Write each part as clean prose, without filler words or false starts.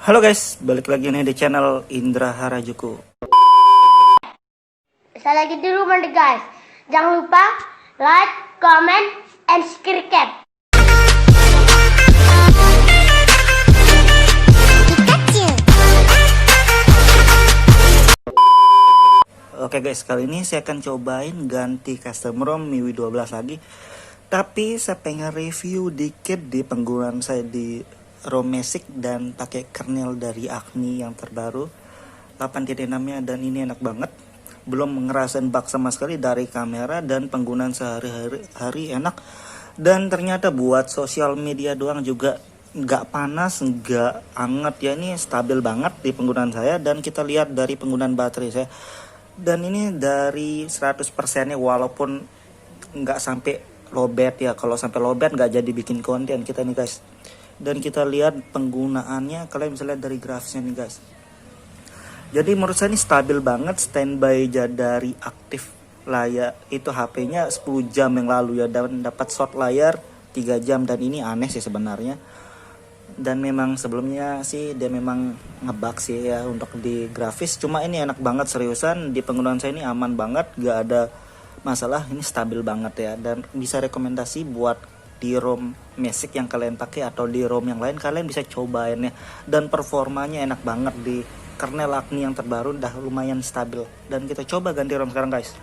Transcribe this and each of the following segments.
Halo guys, balik lagi nih di channel Indra Harajuku. Saya lagi di rumah nih guys. Jangan lupa like, comment, and subscribe. Oke guys, kali ini saya akan cobain ganti custom ROM MIUI 12 lagi. Tapi saya pengen review dikit di penggunaan saya di ROM Magic dan pakai kernel dari Acme yang terbaru 8.6-nya, dan ini enak banget. Belum ngerasain bug sama sekali dari kamera, dan penggunaan sehari-hari enak. Dan ternyata buat sosial media doang juga nggak panas, nggak anget ya, ini stabil banget di penggunaan saya. Dan kita lihat dari penggunaan baterai saya, dan ini dari 100%-nya walaupun nggak sampai lowbat ya. Kalau sampai lowbat nggak jadi bikin konten kita nih guys. Dan kita lihat penggunaannya, kalian bisa lihat dari grafisnya nih guys. Jadi menurut saya ini stabil banget, standby dari aktif layar itu HP-nya 10 jam yang lalu ya, dan dapat short layar 3 jam, dan ini aneh sih sebenarnya. Dan memang sebelumnya sih dia memang ngebug sih ya untuk di grafis, cuma ini enak banget seriusan. Di penggunaan saya ini aman banget, gak ada masalah, ini stabil banget ya, dan bisa rekomendasi buat di ROM Magic yang kalian pakai atau di ROM yang lain, kalian bisa cobain ya. Dan performanya enak banget di kernel Acme yang terbaru, udah lumayan stabil. Dan kita coba ganti ROM sekarang guys.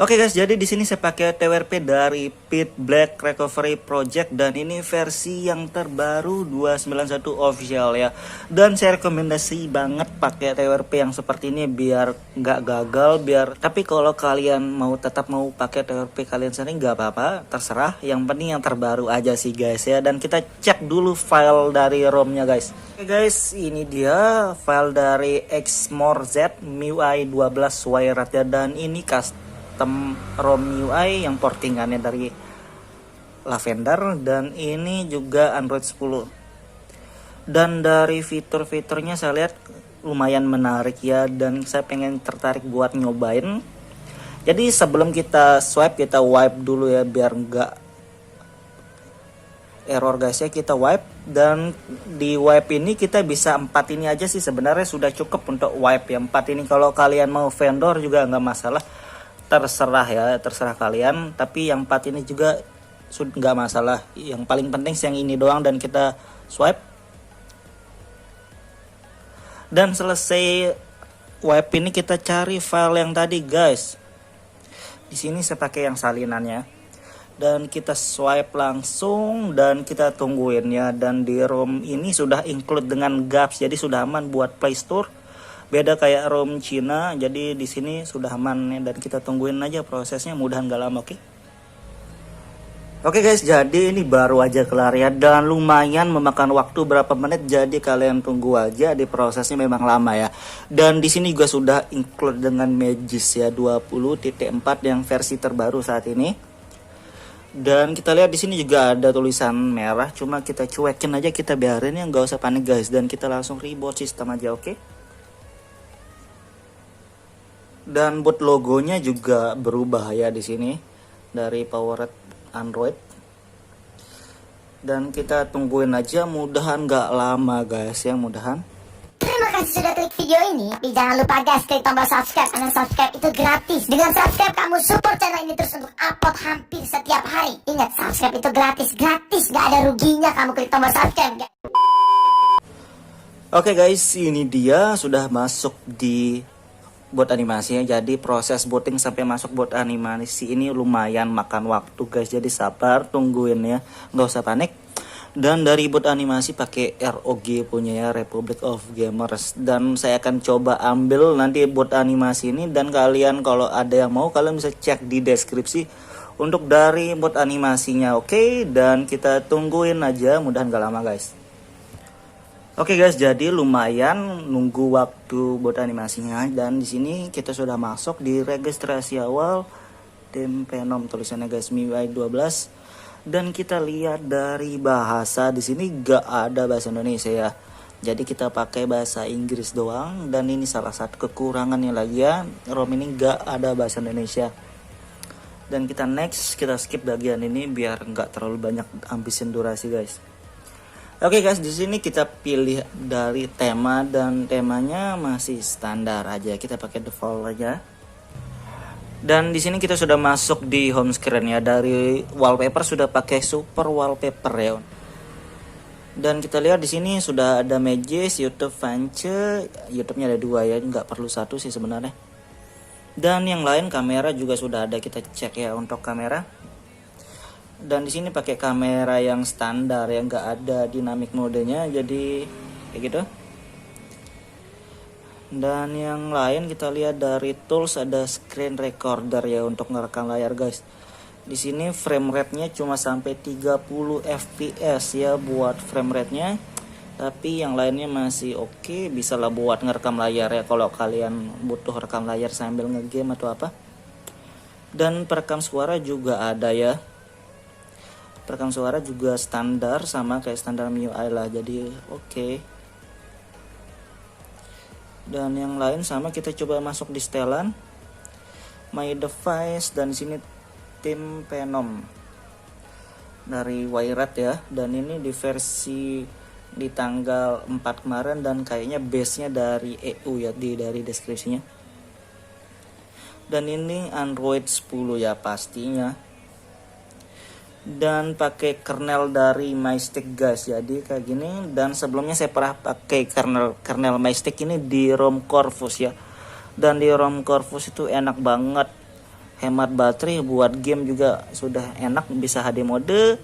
Oke guys, jadi di sini saya pakai TWRP dari Pitch Black Recovery Project, dan ini versi yang terbaru 291 official ya. Dan saya rekomendasi banget pakai TWRP yang seperti ini biar nggak gagal, tapi kalau kalian tetap mau pakai TWRP kalian sendiri nggak apa-apa, terserah. Yang penting yang terbaru aja sih guys ya. Dan kita cek dulu file dari ROM-nya guys. Oke guys, ini dia file dari XMORZ MIUI 12 Wired ya, dan ini ROM MIUI yang portingannya dari Lavender, dan ini juga Android 10. Dan dari fitur-fiturnya saya lihat lumayan menarik ya, dan saya tertarik buat nyobain. Jadi sebelum kita swipe, kita wipe dulu ya biar nggak error guys ya. Kita wipe, dan di wipe ini kita bisa 4 ini aja sih sebenarnya sudah cukup untuk wipe ya. 4 ini kalau kalian mau vendor juga nggak masalah, terserah ya, terserah kalian. Tapi yang 4 ini juga nggak masalah, yang paling penting yang ini doang. Dan kita swipe, dan selesai wipe ini kita cari file yang tadi guys. Di sini saya pakai yang salinannya, dan kita swipe langsung dan kita tungguin ya. Dan di ROM ini sudah include dengan GApps, jadi sudah aman buat Play Store. Beda kayak ROM Cina, jadi di sini sudah aman ya, dan kita tungguin aja prosesnya, mudahan gak lama. Oke guys, jadi ini baru aja kelar ya, dan lumayan memakan waktu berapa menit, jadi kalian tunggu aja, di prosesnya memang lama ya. Dan di sini juga sudah include dengan Magis ya 20.4 yang versi terbaru saat ini. Dan kita lihat di sini juga ada tulisan merah, cuma kita cuekin aja, kita biarin ya, nggak usah panik guys. Dan kita langsung reboot sistem aja, oke? Dan buat logonya juga berubah ya di sini dari Powered Android. Dan kita tungguin aja, mudahan nggak lama guys ya, mudahan. Terima kasih sudah klik video ini. Tapi jangan lupa guys, klik tombol subscribe, karena subscribe itu gratis. Dengan subscribe kamu support channel ini terus untuk upload hampir setiap hari. Ingat, subscribe itu gratis, nggak ada ruginya kamu klik tombol subscribe guys. Oke guys, ini dia sudah masuk di bot animasinya. Jadi proses booting sampai masuk bot animasi ini lumayan makan waktu guys, jadi sabar, tungguin ya, nggak usah panik. Dan dari bot animasi pakai ROG punya ya, Republic of Gamers. Dan saya akan coba ambil nanti bot animasi ini, dan kalian kalau ada yang mau, kalian bisa cek di deskripsi untuk dari bot animasinya, oke? Dan kita tungguin aja, mudahan gak lama guys. Oke guys, jadi lumayan nunggu waktu buat animasinya, dan di sini kita sudah masuk di registrasi awal tim Venom tulisannya guys, MIUI 12. Dan kita lihat dari bahasa di sini gak ada bahasa Indonesia ya. Jadi kita pakai bahasa Inggris doang, dan ini salah satu kekurangannya lagi ya, ROM ini gak ada bahasa Indonesia. Dan kita next, kita skip bagian ini biar nggak terlalu banyak ambisin durasi guys. Oke guys, di sini kita pilih dari tema dan temanya masih standar aja. Kita pakai default aja. Dan di sini kita sudah masuk di home screen ya. Dari wallpaper sudah pakai super wallpaper ya. Dan kita lihat di sini sudah ada Magis, YouTube Vance. YouTube-nya ada 2 ya, nggak perlu 1 sih sebenarnya. Dan yang lain kamera juga sudah ada, kita cek ya untuk kamera. Dan di sini pakai kamera yang standar yang nggak ada dynamic modenya, jadi kayak gitu. Dan yang lain kita lihat dari tools ada screen recorder ya untuk ngerekam layar guys. Di sini frame rate-nya cuma sampai 30 fps ya buat frame rate-nya. Tapi yang lainnya masih oke, bisa lah buat ngerekam layar ya kalau kalian butuh rekam layar sambil ngegame atau apa. Dan perekam suara juga ada ya. Perekam suara juga standar sama kayak standar MIUI lah, jadi oke. Dan yang lain sama, kita coba masuk di setelan My Device, dan di sini tim Venom dari Wired ya. Dan ini di versi di tanggal 4 kemarin, dan kayaknya base-nya dari EU ya, dari deskripsinya. Dan ini Android 10 ya pastinya. Dan pakai kernel dari MyStick guys, jadi kayak gini. Dan sebelumnya saya pernah pakai kernel MyStick ini di ROM Corvus ya. Dan di ROM Corvus itu enak banget, hemat baterai, buat game juga sudah enak, bisa HD mode.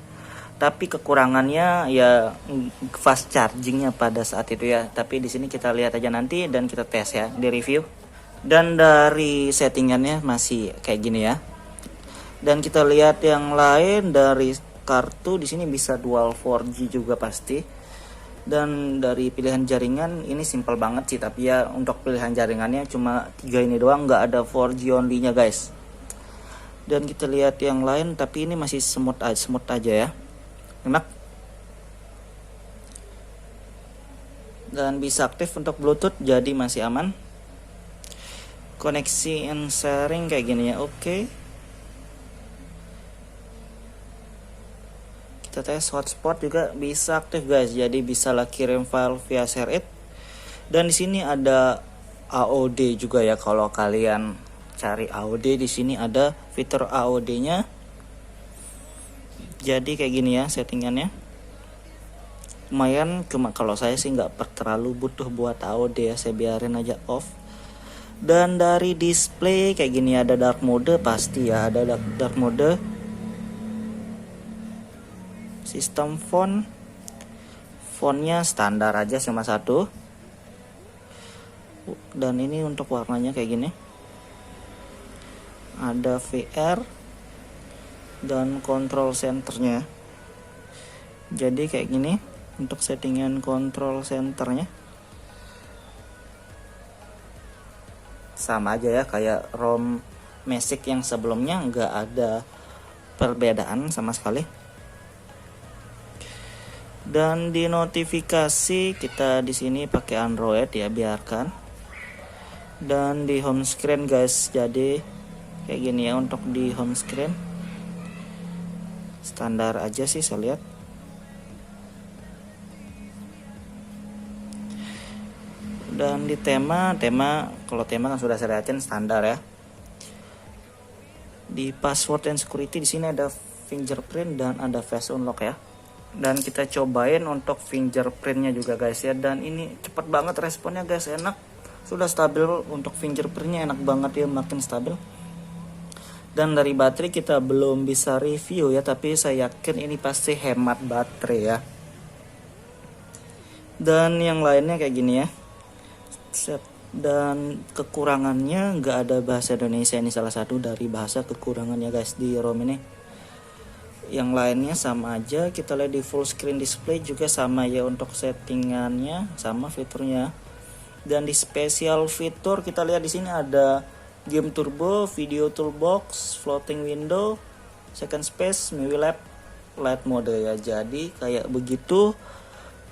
Tapi kekurangannya ya fast chargingnya pada saat itu ya. Tapi di sini kita lihat aja nanti dan kita tes ya di review. Dan dari settingannya masih kayak gini ya. Dan kita lihat yang lain dari kartu, di sini bisa dual 4G juga pasti. Dan dari pilihan jaringan ini simple banget sih, tapi ya untuk pilihan jaringannya cuma 3 ini doang, nggak ada 4G only-nya guys. Dan kita lihat yang lain, tapi ini masih smooth aja ya, enak. Dan bisa aktif untuk Bluetooth, jadi masih aman. Koneksi and sharing kayak gini ya, oke. Kita tes hotspot juga bisa aktif guys, jadi bisa lah kirim file via ShareIt. Dan di sini ada AOD juga ya, kalau kalian cari AOD di sini ada fitur AOD-nya. Jadi kayak gini ya settingannya. Lumayan, cuma kalau saya sih nggak terlalu butuh buat AOD ya, saya biarin aja off. Dan dari display kayak gini, ada dark mode pasti ya, ada dark mode. Sistem fontnya standar aja cuma 1. Dan ini untuk warnanya kayak gini. Ada VR dan control centernya. Jadi kayak gini untuk settingan control centernya. Sama aja ya kayak ROM Magic yang sebelumnya, nggak ada perbedaan sama sekali. Dan di notifikasi kita di sini pakai Android ya, biarkan. Dan di home screen guys, jadi kayak gini ya untuk di home screen. Standar aja sih saya lihat. Dan di tema kalau tema kan sudah saya lihatin standar ya. Di password and security di sini ada fingerprint dan ada face unlock ya. Dan kita cobain untuk fingerprintnya juga guys ya. Dan ini cepet banget responnya guys, enak. Sudah stabil untuk fingerprintnya, enak banget ya, makin stabil. Dan dari baterai kita belum bisa review ya, tapi saya yakin ini pasti hemat baterai ya. Dan yang lainnya kayak gini ya. Dan kekurangannya nggak ada bahasa Indonesia, ini salah satu dari bahasa kekurangannya guys di ROM ini. Yang lainnya sama aja. Kita lihat di full screen display juga sama ya, untuk settingannya sama fiturnya. Dan di special fitur kita lihat di sini ada game turbo, video toolbox, floating window, second space, MIUI lab, light mode ya. Jadi kayak begitu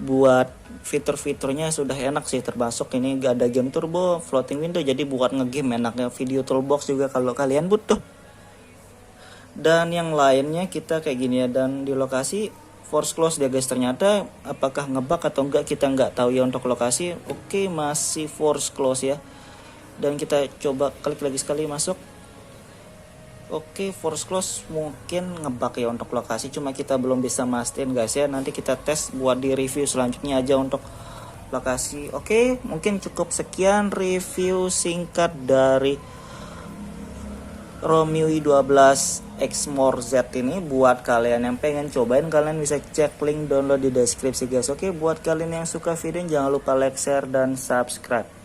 buat fitur-fiturnya sudah enak sih, termasuk ini gak ada game turbo, floating window, jadi buat ngegame enaknya. Video toolbox juga kalau kalian butuh. Dan yang lainnya kita kayak gini ya. Dan di lokasi force close dia guys. Ternyata apakah ngebug atau enggak kita nggak tahu ya untuk lokasi. Oke, masih force close ya. Dan kita coba klik lagi sekali masuk. Oke, force close mungkin ngebug ya untuk lokasi, cuma kita belum bisa mastiin guys ya. Nanti kita tes buat di review selanjutnya aja untuk lokasi. Oke, mungkin cukup sekian review singkat dari ROM MIUI 12 Exmor Z ini. Buat kalian yang pengen cobain, kalian bisa cek link download di deskripsi guys. Oke, buat kalian yang suka video jangan lupa like, share, dan subscribe.